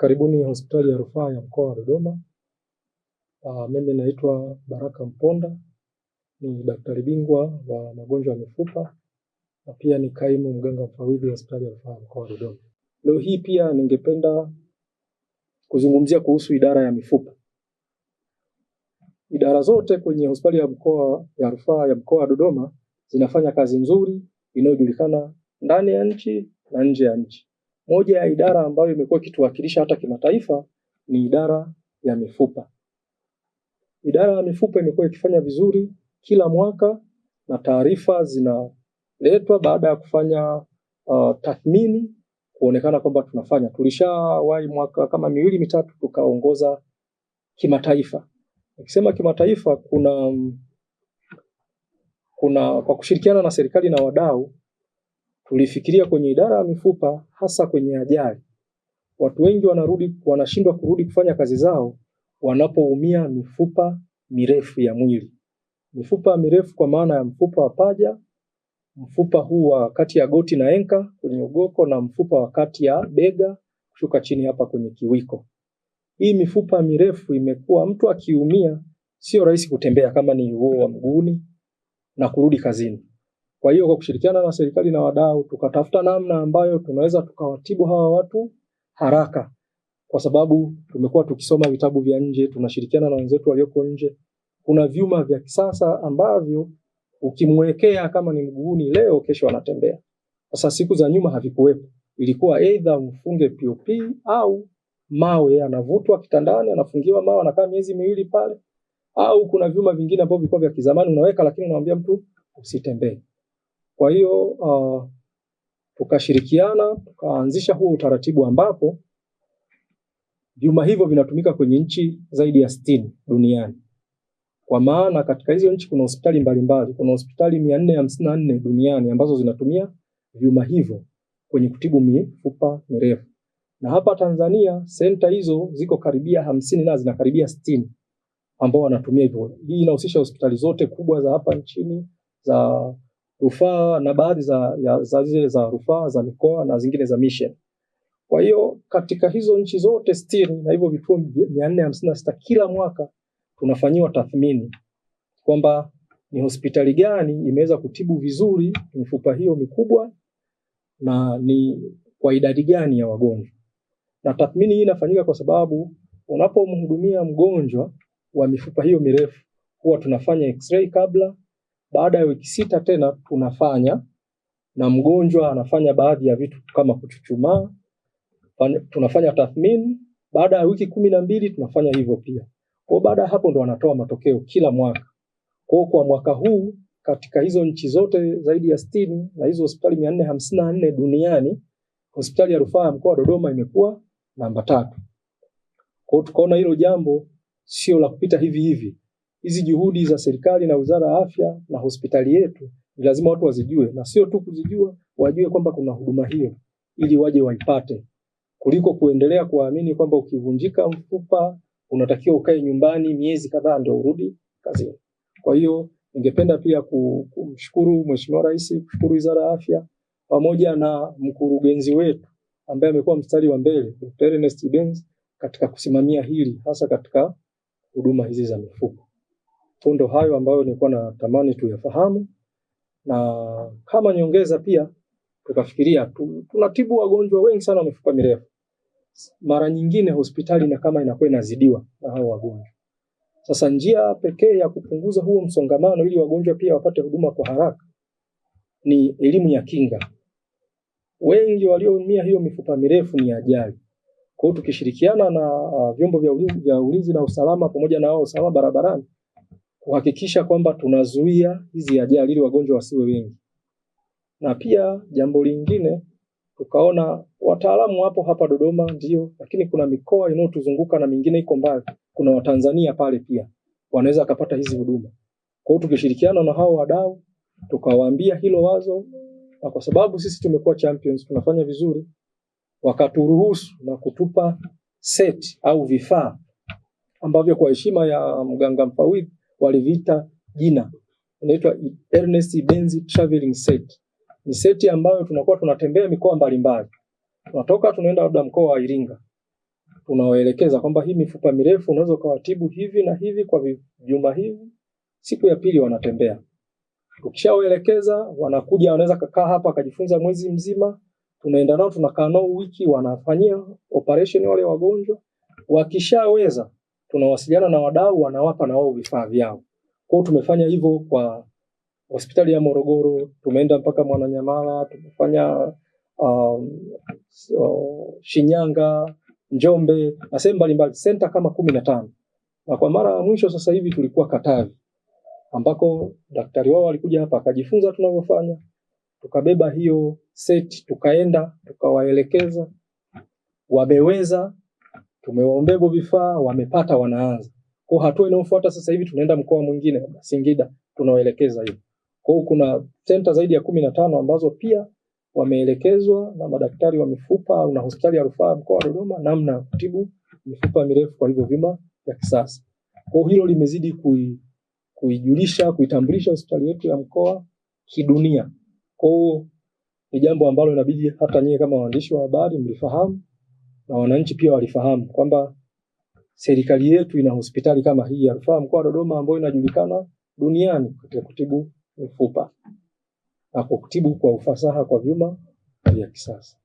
Karibuni hospitali ya rufaa ya mkoa wa Dodoma. Mimi naitwa Baraka Mponda, ni daktari bingwa wa magonjwa ya mifupa na pia ni kaimu mganga mfawidhi wa hospitali ya rufaa ya mkoa wa Dodoma. Leo hii pia ningependa kuzungumzia kuhusu idara ya mifupa. Idara zote kwenye hospitali ya rufaa ya mkoa wa Dodoma zinafanya kazi nzuri inayojulikana ndani ya nchi na nje ya nchi. Moja ya idara ambayo imekuwa ikituwakilisha hata kimataifa ni idara ya mifupa. Idara ya mifupa imekuwa ikifanya vizuri kila mwaka na taarifa zinaletwa baada ya kufanya tathmini kuonekana kwamba tunafanya. Tulishawahi mwaka kama 2-3 tukaongoza kimataifa. Nikisema kimataifa kuna kwa kushirikiana na serikali na wadau tulifikiria kwenye idara ya mifupa hasa kwenye ajali. Watu wengi wanashindwa kurudi kufanya kazi zao wanapoumia mifupa mirefu ya mwili. Mifupa mirefu kwa maana ya mfupa wa paja, mfupa huu wa kati ya goti na enka kwenye ugoko na mfupa wa kati ya bega kushuka chini hapa kwenye kiwiko. Hii mifupa mirefu imekuwa mtu akiumia sio rahisi kutembea kama ni huo wa mguuni na kurudi kazini. Kwa hiyo kwa kushirikiana na serikali na wadau tukatafuta namna ambayo tunaweza tukawatibu hawa watu haraka. Kwa sababu tumekuwa tukisoma vitabu vya nje, tunashirikiana na wenzetu walioko nje. Kuna vyuma vya kisasa ambavyo ukimwekea kama ni mguuni leo kesho anatembea. Sasa siku za nyuma havikuwepo. Ilikuwa either umfunge POP au mawe anavutwa kitandani, anafungiwa mawe anakaa miezi 2 pale, au kuna vyuma vingine ambavyo vilikuwa vya kizamani unaweka lakini unamwambia mtu usitembee. Kwa hiyo tukashirikiana tukaanzisha huo utaratibu ambapo vyuma hivyo vinatumika kwenye nchi zaidi ya 60 duniani. Kwa maana katika hizo nchi kuna hospitali mbalimbali, kuna hospitali 454 duniani ambazo zinatumia vyuma hivyo kwenye kutibu mifupa mirefu. Na hapa Tanzania senta hizo ziko karibia 50 na zinakaribia 60 ambao wanatumia hivyo. Hii inahusisha hospitali zote kubwa za hapa nchini za rufaa na baadhi za rufaa za mikoa na zingine za mission. Kwa hiyo katika hizo nchi zote 60 na hivyo vituo 456 kila mwaka tunafanyiwa tathmini kwamba ni hospitali gani imeweza kutibu vizuri mifupa hiyo mikubwa na ni kwa idadi gani ya wagonjwa. Na tathmini hii inafanyika kwa sababu unapomhudumia mgonjwa wa mifupa hiyo mirefu huwa tunafanya x-ray kabla, baada ya wiki 6 tena tunafanya, na mgonjwa anafanya baadhi ya vitu kama kuchuchumaa. Tunafanya tathmini, baada ya wiki 12 tunafanya hivyo pia. Kwa baada hapo ndo wanatoa matokeo kila mwaka. Kwa mwaka huu katika hizo nchi zote zaidi ya 60 na hizo hospitali 454 duniani, hospitali ya rufaa ya mkoa wa Dodoma imekuwa namba 3. Kwa hiyo tukaona hilo jambo sio la kupita hivi hivi. Hizi juhudi za serikali na Wizara ya Afya na hospitali yetu ni lazima watu wazijue, na sio tu kuzijua, wajue kwamba kuna huduma hiyo ili waje waipate, kuliko kuendelea kuamini kwamba ukivunjika mfupa unatakiwa ukae nyumbani miezi kadhaa ndio urudi kazini. Kwa hiyo ningependa pia kumshukuru Mheshimiwa Rais, kushukuru Wizara ya Afya pamoja na mkurugenzi wetu ambaye amekuwa mstari wa mbele, Dr. Ernest Benz, katika kusimamia hili hasa katika huduma hizi za mifupa. Ndo hayo ambayo nilikuwa natamani tuyafahamu, na kama nyongeza pia tukafikiria tunatibu wagonjwa wengi sana mifupa mirefu. Mara nyingine hospitali na kama inakuwa inazidiwa na hao wagonjwa. Sasa njia pekee ya kupunguza huo msongamano ili wagonjwa pia wapate huduma kwa haraka ni elimu ya kinga. Wengi walioumia hiyo mifupa mirefu ni ajali. Kwa hiyo tukishirikiana na vyombo vya ulinzi na usalama pamoja na wao usalama barabarani kuhakikisha kwamba tunazuia hizi ajali ili wagonjwa wasiwe wengi. Na pia jambo lingine tukaona wataalamu wapo hapa Dodoma ndio, lakini kuna mikoa inayotuzunguka na mingine iko mbali. Kuna Watanzania pale pia wanaweza kupata hizi huduma. Kwa hiyo tukishirikiana na hao wadau tukawaambia hilo wazo, na kwa sababu sisi tumekuwa champions, tunafanya vizuri, wakaturuhusu na kutupa set au vifaa ambavyo kwa heshima ya mganga mfawidhi waliviita jina. Inaitwa Ernest Benz Traveling Set. Ni seti ambayo tunakuwa tunatembea mikoa mbalimbali. Tunatoka tunaenda labda mkoa wa Iringa. tunawaelekeza kwamba hii mifupa mirefu unaweza ukawatibu hivi na hivi kwa vyuma hivi. Siku ya pili wanatembea. Tukishawaelekeza wanakuja, wanaweza kukaa hapa akajifunza mwezi mzima. Tunaenda nao, tunakaa nao wiki, wanafanyia operation wale wagonjwa. Wakishaweza tunawasiliana na wadau, wanawapa na wao vifaa vyao. Kwa hiyo tumefanya hivyo kwa hospitali ya Morogoro, tumeenda mpaka Mwananyamala, tumefanya Shinyanga, Njombe na sehemu mbalimbali, center kama 15. Na kwa mara ya mwisho sasa hivi tulikuwa Katavi, ambako daktari wao alikuja hapa akajifunza tunavyofanya. Tukabeba hiyo set, tukaenda tukawaelekeza, wameweza, tumewaombea vifaa, wamepata, wanaanza. Kwa hatua inayofuata sasa hivi tunaenda mkoa mwingine Singida, tunawaelekeza hiyo. Kwa hiyo kuna center zaidi ya 15 ambazo pia wameelekezwa na madaktari wa mifupa na hospitali ya rufaa mkoa wa Dodoma namna ya kutibu mifupa mirefu kwa hivyo vyuma vya kisasa. Kwa hilo limezidi kuijulisha, kuitambulisha hospitali yetu ya mkoa kidunia. Kwa hiyo ni jambo ambalo inabidi hata nyie kama waandishi wa habari mlifahamu na wananchi pia walifahamu kwamba serikali yetu ina hospitali kama hii ya rufaa mkoa wa Dodoma ambayo inajulikana duniani katika kutibu mifupa na kutibu kwa ufasaha kwa vyuma vya kisasa.